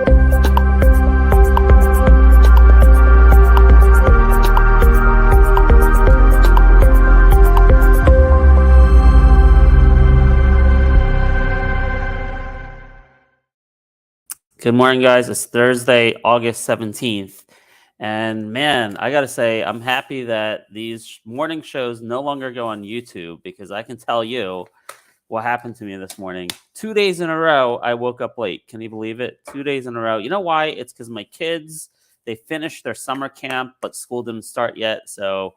Good morning, guys. It's Thursday, August 17th. And man, I got to say, I'm happy that these morning shows no longer go on YouTube because I can tell you what happened to me this morning. 2 days in a row, I woke up late. Can you believe it? 2 days in a row. You know why? It's because my kids, they finished their summer camp, but school didn't start yet. So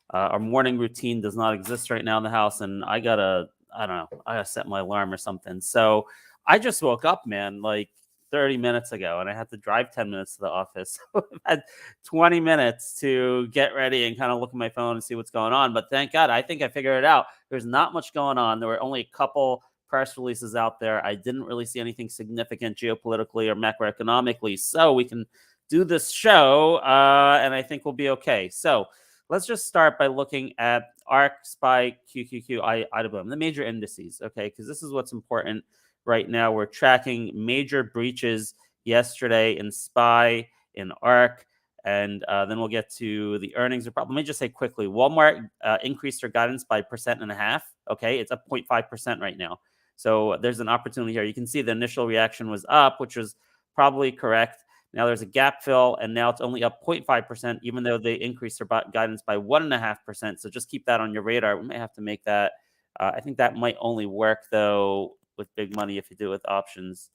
our morning routine does not exist right now in the house. And I got to, I don't know, I got to set my alarm or something. So I just woke up, man, like 30 minutes ago, and I had to drive 10 minutes to the office. So I had 20 minutes to get ready and kind of look at my phone and see what's going on. But thank God, I think I figured it out. There's not much going on. There were only a couple press releases out there. I didn't really see anything significant geopolitically or macroeconomically. So we can do this show, and I think we'll be okay. So let's just start by looking at ARK, SPY, QQQ, IWM, the major indices, okay? Because this is what's important right now. We're tracking major breaches yesterday in SPY, in ARK, and then we'll get to the earnings report. Let me just say quickly, Walmart increased their guidance by 1.5%, okay? It's up 0.5% right now. So there's an opportunity here. You can see the initial reaction was up, which was probably correct. Now there's a gap fill, and now it's only up 0.5%, even though they increased their guidance by 1.5%. So just keep that on your radar. We may have to make that. I think that might only work, though, with big money if you do it with options.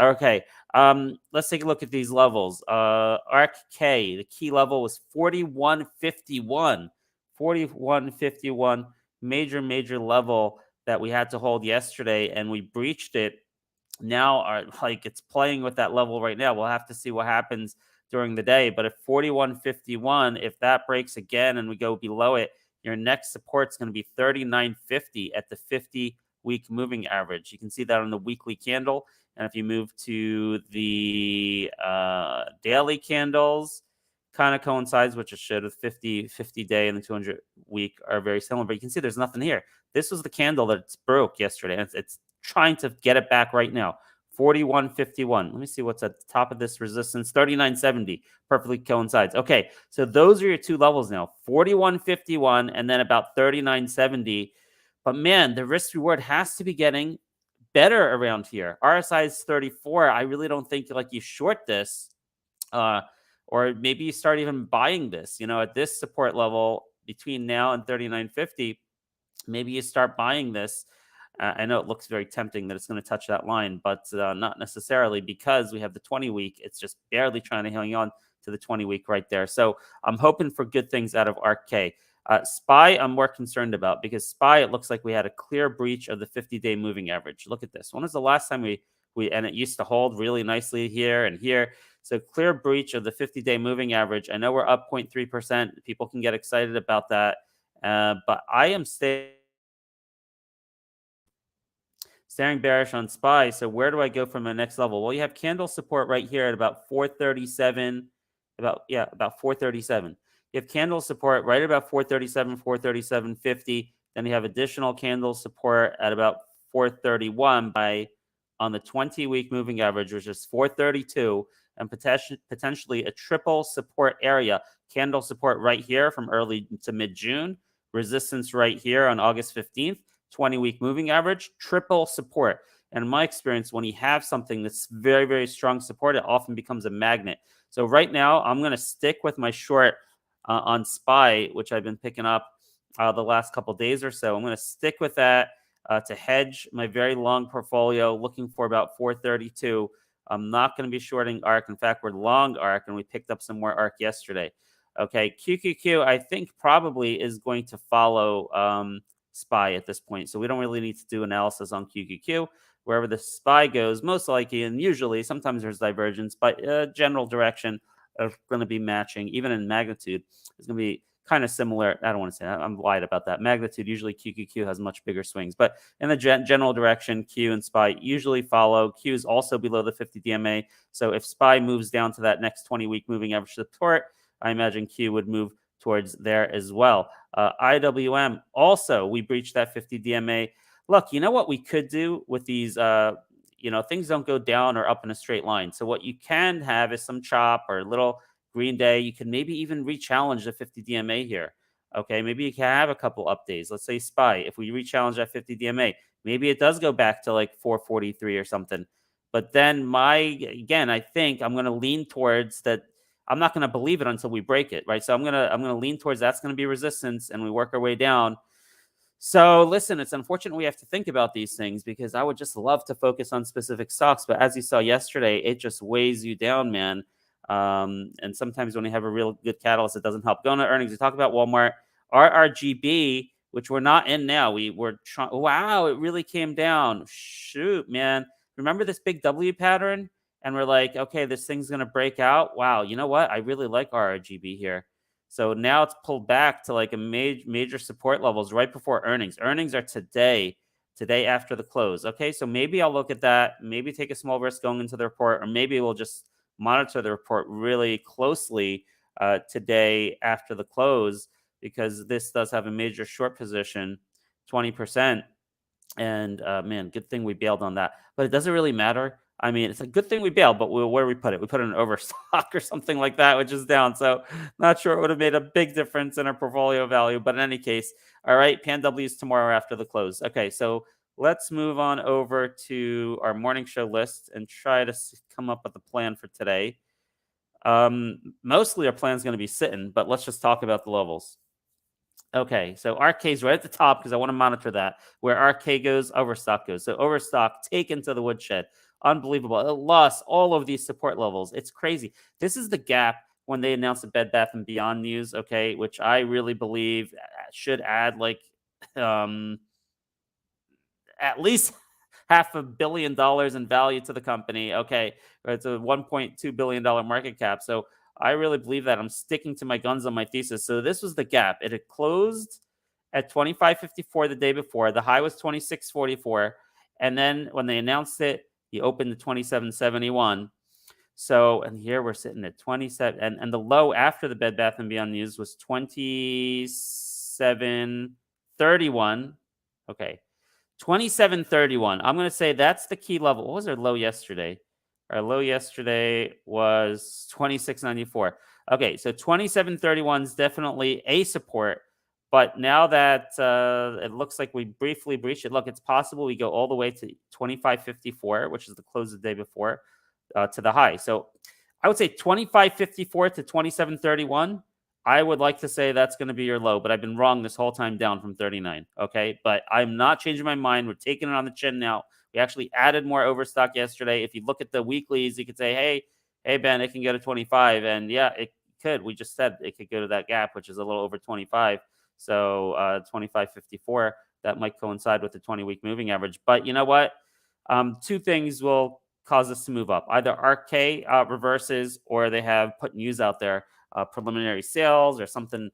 Okay, let's take a look at these levels. ARK-K, the key level was 41.51. 41.51, major level that we had to hold yesterday, and we breached it. Now it's playing with that level right now. We'll have to see what happens during the day. But at 41.51, if that breaks again and we go below it, your next support is going to be 39.50 at the 50-week moving average. You can see that on the weekly candle. And if you move to the daily candles, kind of coincides, which it should, with 50-day and the 200-week are very similar. But you can see there's nothing here. This was the candle that broke yesterday. And it's trying to get it back right now. 41.51. Let me see what's at the top of this resistance. 39.70. Perfectly coincides. Okay, so those are your two levels now. 41.51 and then about 39.70. But man, the risk reward has to be getting better around here. RSI is 34. I really don't think you short this, or maybe you start even buying this. At this support level between now and 39.50, maybe you start buying this. I know it looks very tempting that it's going to touch that line, but not necessarily, because we have the 20-week. It's just barely trying to hang on to the 20-week right there. So I'm hoping for good things out of ARK-K. SPY, I'm more concerned about, because SPY, it looks like we had a clear breach of the 50-day moving average. Look at this. When was the last time we and it used to hold really nicely here and here. So clear breach of the 50-day moving average. I know we're up 0.3%. People can get excited about that. But I am staring bearish on SPY. So where do I go from the next level? Well, you have candle support right here at about 437, about 437. You have candle support right about 437, 437.50. Then you have additional candle support at about 431 on the 20-week moving average, which is 432, and potentially a triple support area. Candle support right here from early to mid-June. Resistance right here on August 15th. 20-week moving average, triple support. And in my experience, when you have something that's very, very strong support, it often becomes a magnet. So right now, I'm going to stick with my short on SPY, which I've been picking up the last couple days or so. I'm going to stick with that to hedge my very long portfolio, looking for about 432. I'm not going to be shorting ARK. In fact, we're long ARK, and we picked up some more ARK yesterday. Okay, QQQ, I think probably is going to follow SPY at this point. So we don't really need to do analysis on QQQ. Wherever the SPY goes, most likely, and usually, sometimes there's divergence, but general direction are going to be matching. Even in magnitude, it's going to be kind of similar. I don't want to say that. I'm lied about that. Magnitude, usually QQQ has much bigger swings. But in the general direction, Q and SPY usually follow. Q is also below the 50 DMA. So if SPY moves down to that next 20-week moving average support, I imagine Q would move towards there as well. IWM, also, we breached that 50 DMA. Look, you know what we could do with these things don't go down or up in a straight line. So what you can have is some chop or a little green day. You can maybe even re-challenge the 50 DMA here. Okay, maybe you can have a couple up days. Let's say SPY. If we re-challenge that 50 DMA, maybe it does go back to like 443 or something. But then again, I think I'm going to lean towards that. I'm not going to believe it until we break it, right? So I'm going to lean towards that's going to be resistance, and we work our way down. So listen, it's unfortunate we have to think about these things because I would just love to focus on specific stocks, but as you saw yesterday, it just weighs you down, man. And sometimes when you have a real good catalyst, it doesn't help. Going to earnings, we talk about Walmart, RRGB, which we're not in now. We were trying. Wow, it really came down. Shoot, man. Remember this big W pattern? And we're like, okay, this thing's gonna break out. Wow, you know what? I really like RRGB here. So now it's pulled back to like a major support levels right before earnings. Earnings are today after the close. Okay, so maybe I'll look at that, maybe take a small risk going into the report, or maybe we'll just monitor the report really closely today after the close because this does have a major short position, 20%. And man, good thing we bailed on that. But it doesn't really matter. I mean, it's a good thing we bailed, but where we put it? We put it in overstock or something like that, which is down. So not sure it would have made a big difference in our portfolio value. But in any case, all right, PanW's tomorrow after the close. Okay, so let's move on over to our morning show list and try to come up with a plan for today. Mostly our plan is going to be sitting, but let's just talk about the levels. Okay, so RK's right at the top because I want to monitor that. Where RK goes, Overstock goes. So Overstock taken to the woodshed. Unbelievable. It lost all of these support levels. It's crazy. This is the gap when they announced the Bed Bath and Beyond news, okay, which I really believe should add like at least $500 million in value to the company. Okay, it's a $1.2 billion market cap. So I really believe that. I'm sticking to my guns on my thesis. So this was the gap. It had closed at 25.54 the day before. The high was 26.44. And then when they announced it, he opened to 27.71. So, and here we're sitting at 27. And the low after the Bed Bath & Beyond news was 27.31. Okay. 27.31. I'm going to say that's the key level. What was our low yesterday? Our low yesterday was 26.94. Okay, so 27.31 is definitely a support. But now that it looks like we briefly breached it, look, it's possible we go all the way to 25.54, which is the close of the day before, to the high. So I would say 25.54 to 27.31. I would like to say that's going to be your low, but I've been wrong this whole time down from 39. Okay, but I'm not changing my mind. We're taking it on the chin now. We actually added more overstock yesterday. If you look at the weeklies, you could say, hey, Ben, it can go to 25. And yeah, it could. We just said it could go to that gap, which is a little over 25. So 25.54, that might coincide with the 20-week moving average. But you know what? Two things will cause us to move up. Either RK reverses or they have put news out there, preliminary sales or something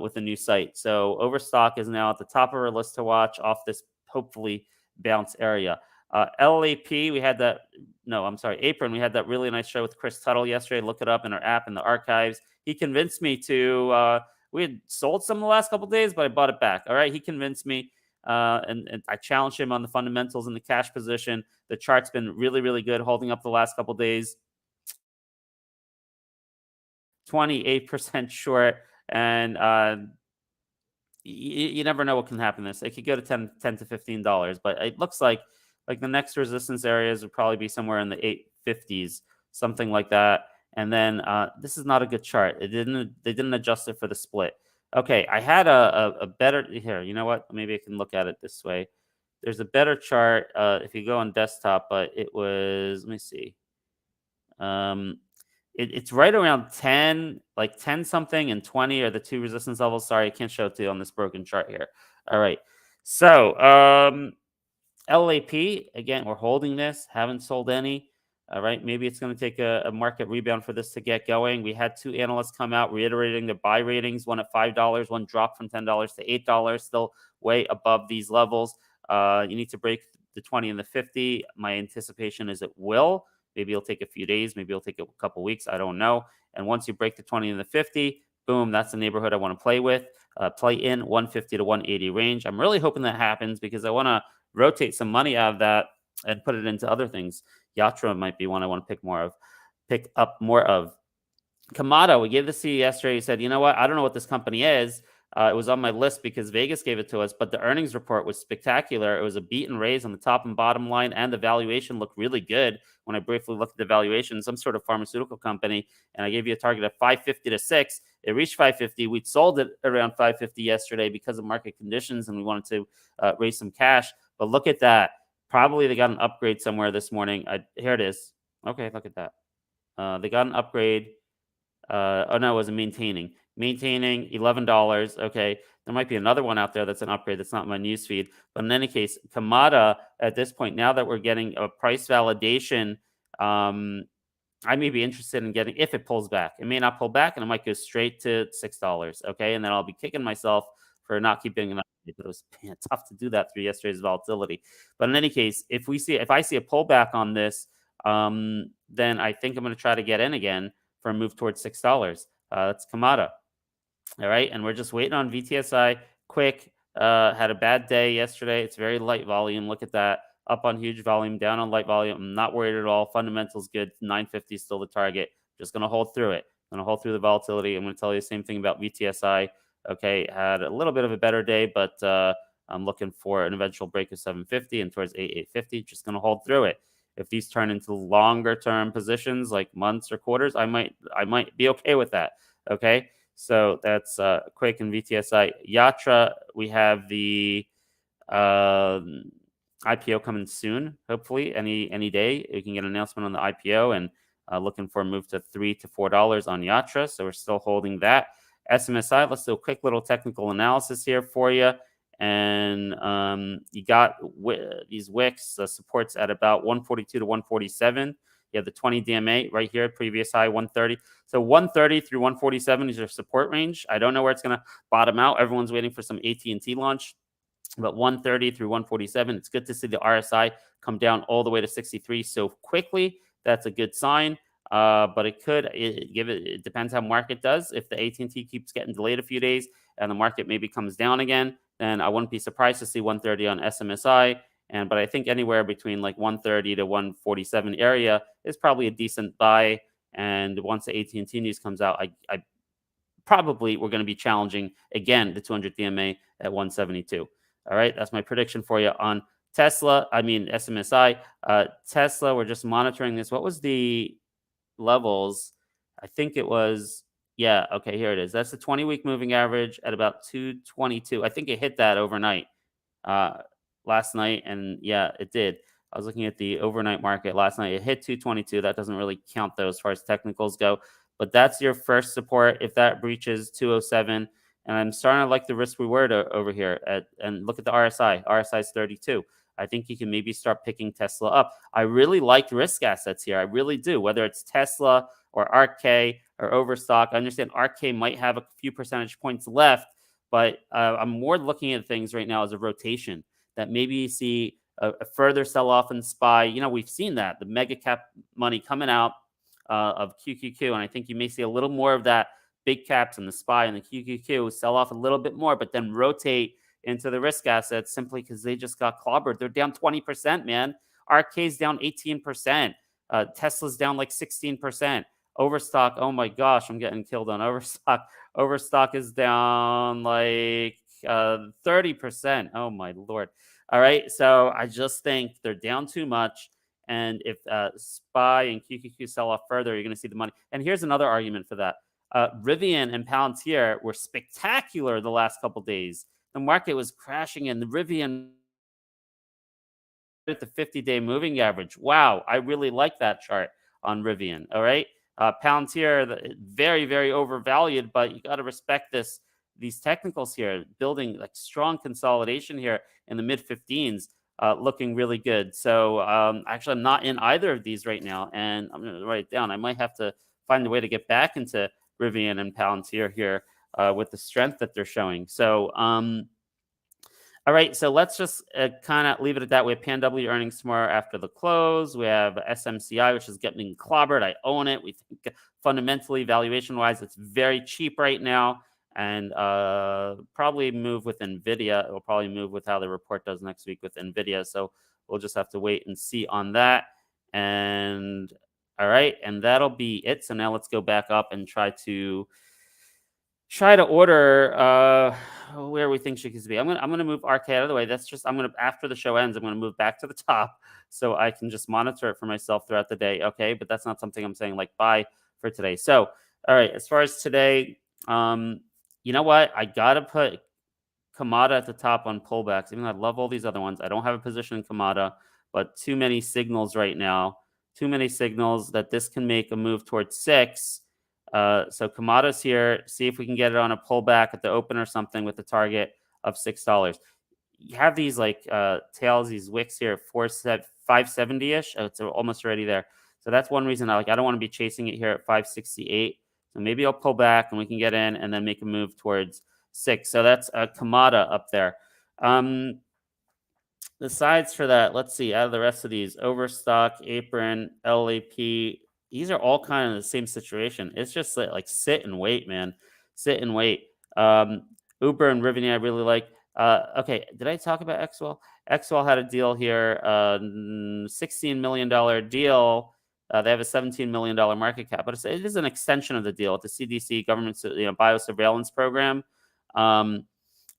with a new site. So Overstock is now at the top of our list to watch off this hopefully bounce area. LAP, we had that. No, I'm sorry, Apron. We had that really nice show with Chris Tuttle yesterday. Look it up in our app in the archives. He convinced me to. We had sold some the last couple of days, but I bought it back. All right, he convinced me, and I challenged him on the fundamentals and the cash position. The chart's been really, really good, holding up the last couple of days. 28% short, and you never know what can happen. It could go to $10 to $15, but it looks like the next resistance areas would probably be somewhere in the 850s, something like that. And then this is not a good chart. They didn't adjust it for the split. Okay, I had a better here. You know what? Maybe I can look at it this way. There's a better chart if you go on desktop, but it was, let me see. It's right around 10, like 10 something and 20 are the two resistance levels. Sorry, I can't show it to you on this broken chart here. All right. So LAP, again, we're holding this, haven't sold any. All right. Maybe it's going to take a market rebound for this to get going. We had two analysts come out reiterating their buy ratings, one at $5, one dropped from $10 to $8, still way above these levels. You need to break the 20 and the 50. My anticipation is it will. Maybe it'll take a few days. Maybe it'll take a couple weeks. I don't know. And once you break the 20 and the 50, boom, that's the neighborhood I want to play with. Play in 150 to 180 range. I'm really hoping that happens because I want to rotate some money out of that and put it into other things. Yatra might be one I want to pick up more of. Kamada, we gave this to you yesterday. You said, you know what? I don't know what this company is. It was on my list because Vegas gave it to us, but the earnings report was spectacular. It was a beat and raise on the top and bottom line, and the valuation looked really good when I briefly looked at the valuation. Some sort of pharmaceutical company, and I gave you a target of 550 to 6. It reached 550. We sold it around 550 yesterday because of market conditions, and we wanted to raise some cash. But look at that. Probably they got an upgrade somewhere this morning. Here it is. Okay, look at that. They got an upgrade. Oh no, it was a maintaining. Maintaining $11. Okay. There might be another one out there that's an upgrade that's not in my newsfeed. But in any case, Kamada at this point, now that we're getting a price validation, I may be interested in getting, if it pulls back. It may not pull back and it might go straight to $6. Okay. And then I'll be kicking myself for not keeping an update. But it was tough to do that through yesterday's volatility. But in any case, if I see a pullback on this, then I think I'm going to try to get in again for a move towards $6. That's Kamada. All right. And we're just waiting on VTSI. Quick. Had a bad day yesterday. It's very light volume. Look at that. Up on huge volume, down on light volume. I'm not worried at all. Fundamentals good. 950 is still the target. Just going to hold through it. Going to hold through the volatility. I'm going to tell you the same thing about VTSI. Okay. Had a little bit of a better day, but I'm looking for an eventual break of 750 and towards 850. Just going to hold through it. If these turn into longer term positions like months or quarters, I might be okay with that. Okay. So that's Quick and VTSI. Yatra, we have the IPO coming soon. Hopefully, any day we can get an announcement on the IPO, and looking for a move to $3 to $4 on Yatra. So we're still holding that. SMSI. Let's do a quick little technical analysis here for you. And you got these wicks supports at about 142 to 147. You have the 20 DMA right here, previous high 130. So 130 through 147 is your support range. I don't know where it's going to bottom out. Everyone's waiting for some AT&T launch, but 130 through 147. It's good to see the RSI come down all the way to 63 so quickly. That's a good sign. But it depends how market does. If the AT&T keeps getting delayed a few days and the market maybe comes down again, then I wouldn't be surprised to see 130 on SMSI. But I think anywhere between like 130 to 147 area is probably a decent buy. And once the AT&T news comes out, I probably we're going to be challenging again the 200 DMA at 172. All right, that's my prediction for you on SMSI. Tesla, we're just monitoring this. What was the levels? I think it was, yeah, okay, here it is. That's the 20-week moving average at about 222. I think it hit that overnight last night, and yeah, it did. I was looking at the overnight market last night. It hit 222. That doesn't really count though as far as technicals go, but that's your first support. If that breaches 207, and I'm starting to like the risk reward over here. And look at the RSI. RSI is 32. I think you can maybe start picking Tesla up. I really like risk assets here. I really do. Whether it's Tesla or RK or Overstock. I understand RK might have a few percentage points left, but I'm more looking at things right now as a rotation that maybe you see a further sell-off in SPY. You know, we've seen that. The mega cap money coming out of QQQ, and I think you may see a little more of that. Big caps and the SPY and the QQQ sell off a little bit more, but then rotate into the risk assets simply because they just got clobbered. They're down 20%, man. RK's down 18%. Tesla's down like 16%. Overstock, oh my gosh, I'm getting killed on Overstock. Overstock is down like 30%. Oh my Lord. All right, so I just think they're down too much. And if SPY and QQQ sell off further, you're going to see the money. And here's another argument for that. Rivian and Palantir were spectacular the last couple days. The market was crashing, and the Rivian at the 50-day moving average. Wow, I really like that chart on Rivian. All right, Palantir, very, very overvalued, but you got to respect these technicals here, building like strong consolidation here in the mid 15s, looking really good. So actually, I'm not in either of these right now, and I'm going to write it down. I might have to find a way to get back into Rivian and Palantir here with the strength that they're showing. So, all right, so let's just kind of leave it at that. We have PanW earnings tomorrow after the close. We have SMCI, which is getting clobbered. I own it. We think fundamentally, valuation-wise, it's very cheap right now, and probably move with NVIDIA. It will probably move with how the report does next week with NVIDIA. So we'll just have to wait and see on that. And all right, and that'll be it. So now let's go back up and try to order where we think she could be. I'm gonna move RK out of the way. That's just after the show ends, I'm gonna move back to the top so I can just monitor it for myself throughout the day. Okay, but that's not something I'm saying like bye for today. So all right, as far as today, you know what? I gotta put Kamada at the top on pullbacks. Even though I love all these other ones, I don't have a position in Kamada, but too many signals right now. Too many signals that this can make a move towards 6. So Kamada's here. See if we can get it on a pullback at the open or something with the target of $6. You have these like tails, these wicks here, 570-ish. Oh, it's almost already there. So that's one reason I don't want to be chasing it here at 568. So maybe I'll pull back and we can get in and then make a move towards 6. So that's Kamada up there. The sides for that, let's see, out of the rest of these, Overstock, Apron, LAP, these are all kind of the same situation. It's just like sit and wait, man. Sit and wait. Uber and Rivian, I really like. Okay, did I talk about XWell? XWell had a deal here, $16 million deal. They have a $17 million market cap, but it is an extension of the deal with the CDC government biosurveillance program.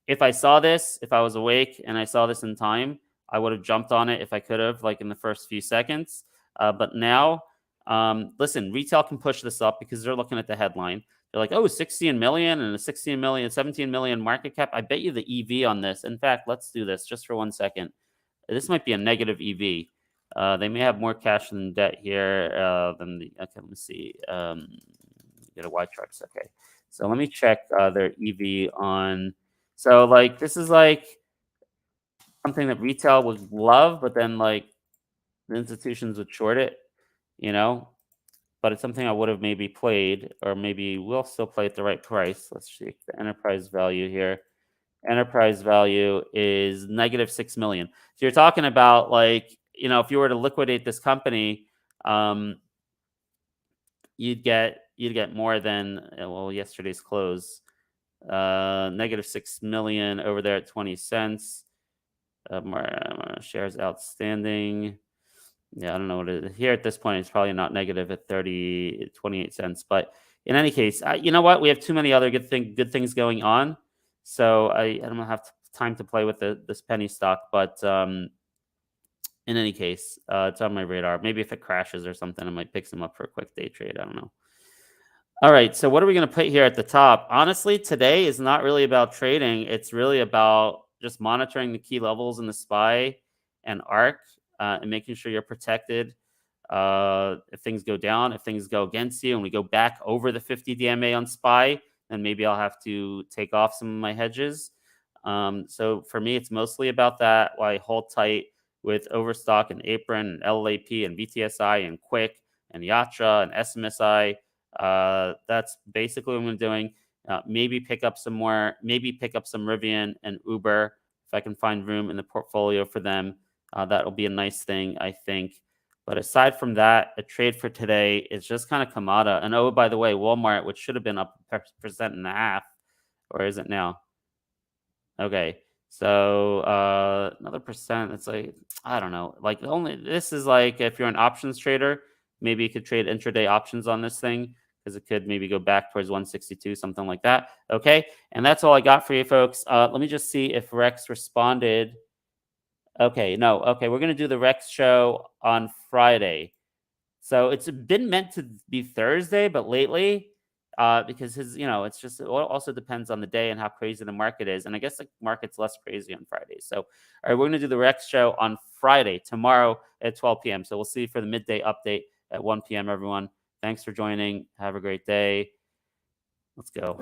If I saw this, if I was awake and I saw this in time, I would have jumped on it if I could have, like in the first few seconds. But now, listen, retail can push this up because they're looking at the headline. They're like, oh, 16 million and a 16 million, 17 million market cap. I bet you the EV on this. In fact, let's do this just for 1 second. This might be a negative EV. They may have more cash than debt here than the. Okay, let me see. Get a Y charts. Okay, so let me check their EV on. So like this is like something that retail would love, but then like the institutions would short it, But it's something I would have maybe played, or maybe will still play at the right price. Let's see the enterprise value here. Enterprise value is negative 6 million. So you're talking about like, if you were to liquidate this company, you'd get more than yesterday's close. Negative 6 million over there at 20 cents. Shares outstanding. Yeah, I don't know what it is. Here at this point, it's probably not negative at 28 cents. But in any case, you know what? We have too many other good things going on. So I don't have time to play with this penny stock. But in any case, it's on my radar. Maybe if it crashes or something, I might pick some up for a quick day trade. I don't know. All right, so what are we going to put here at the top? Honestly, today is not really about trading. It's really about just monitoring the key levels in the SPY and ARK and making sure you're protected. If things go down, if things go against you, and we go back over the 50 DMA on SPY, then maybe I'll have to take off some of my hedges. So for me, it's mostly about that. Why I hold tight with Overstock and Apron and LAP and VTSI and Quick and Yatra and SMSI. That's basically what I'm doing. Maybe pick up some Rivian and Uber if I can find room in the portfolio for them. That'll be a nice thing, I think. But aside from that, a trade for today is just kind of Kamada. And oh, by the way, Walmart, which should have been up 1.5%, or is it now? Okay, so another percent. It's like, I don't know. Like this is like if you're an options trader, maybe you could trade intraday options on this thing, because it could maybe go back towards 162, something like that. Okay, and that's all I got for you folks. Let me just see if Rex responded. Okay, no. Okay, we're going to do the Rex show on Friday. So it's been meant to be Thursday, but lately, because it also depends on the day and how crazy the market is. And I guess the market's less crazy on Friday. So, all right, we're going to do the Rex show on Friday, tomorrow at 12 p.m. So we'll see you for the midday update at 1 p.m., everyone. Thanks for joining. Have a great day. Let's go.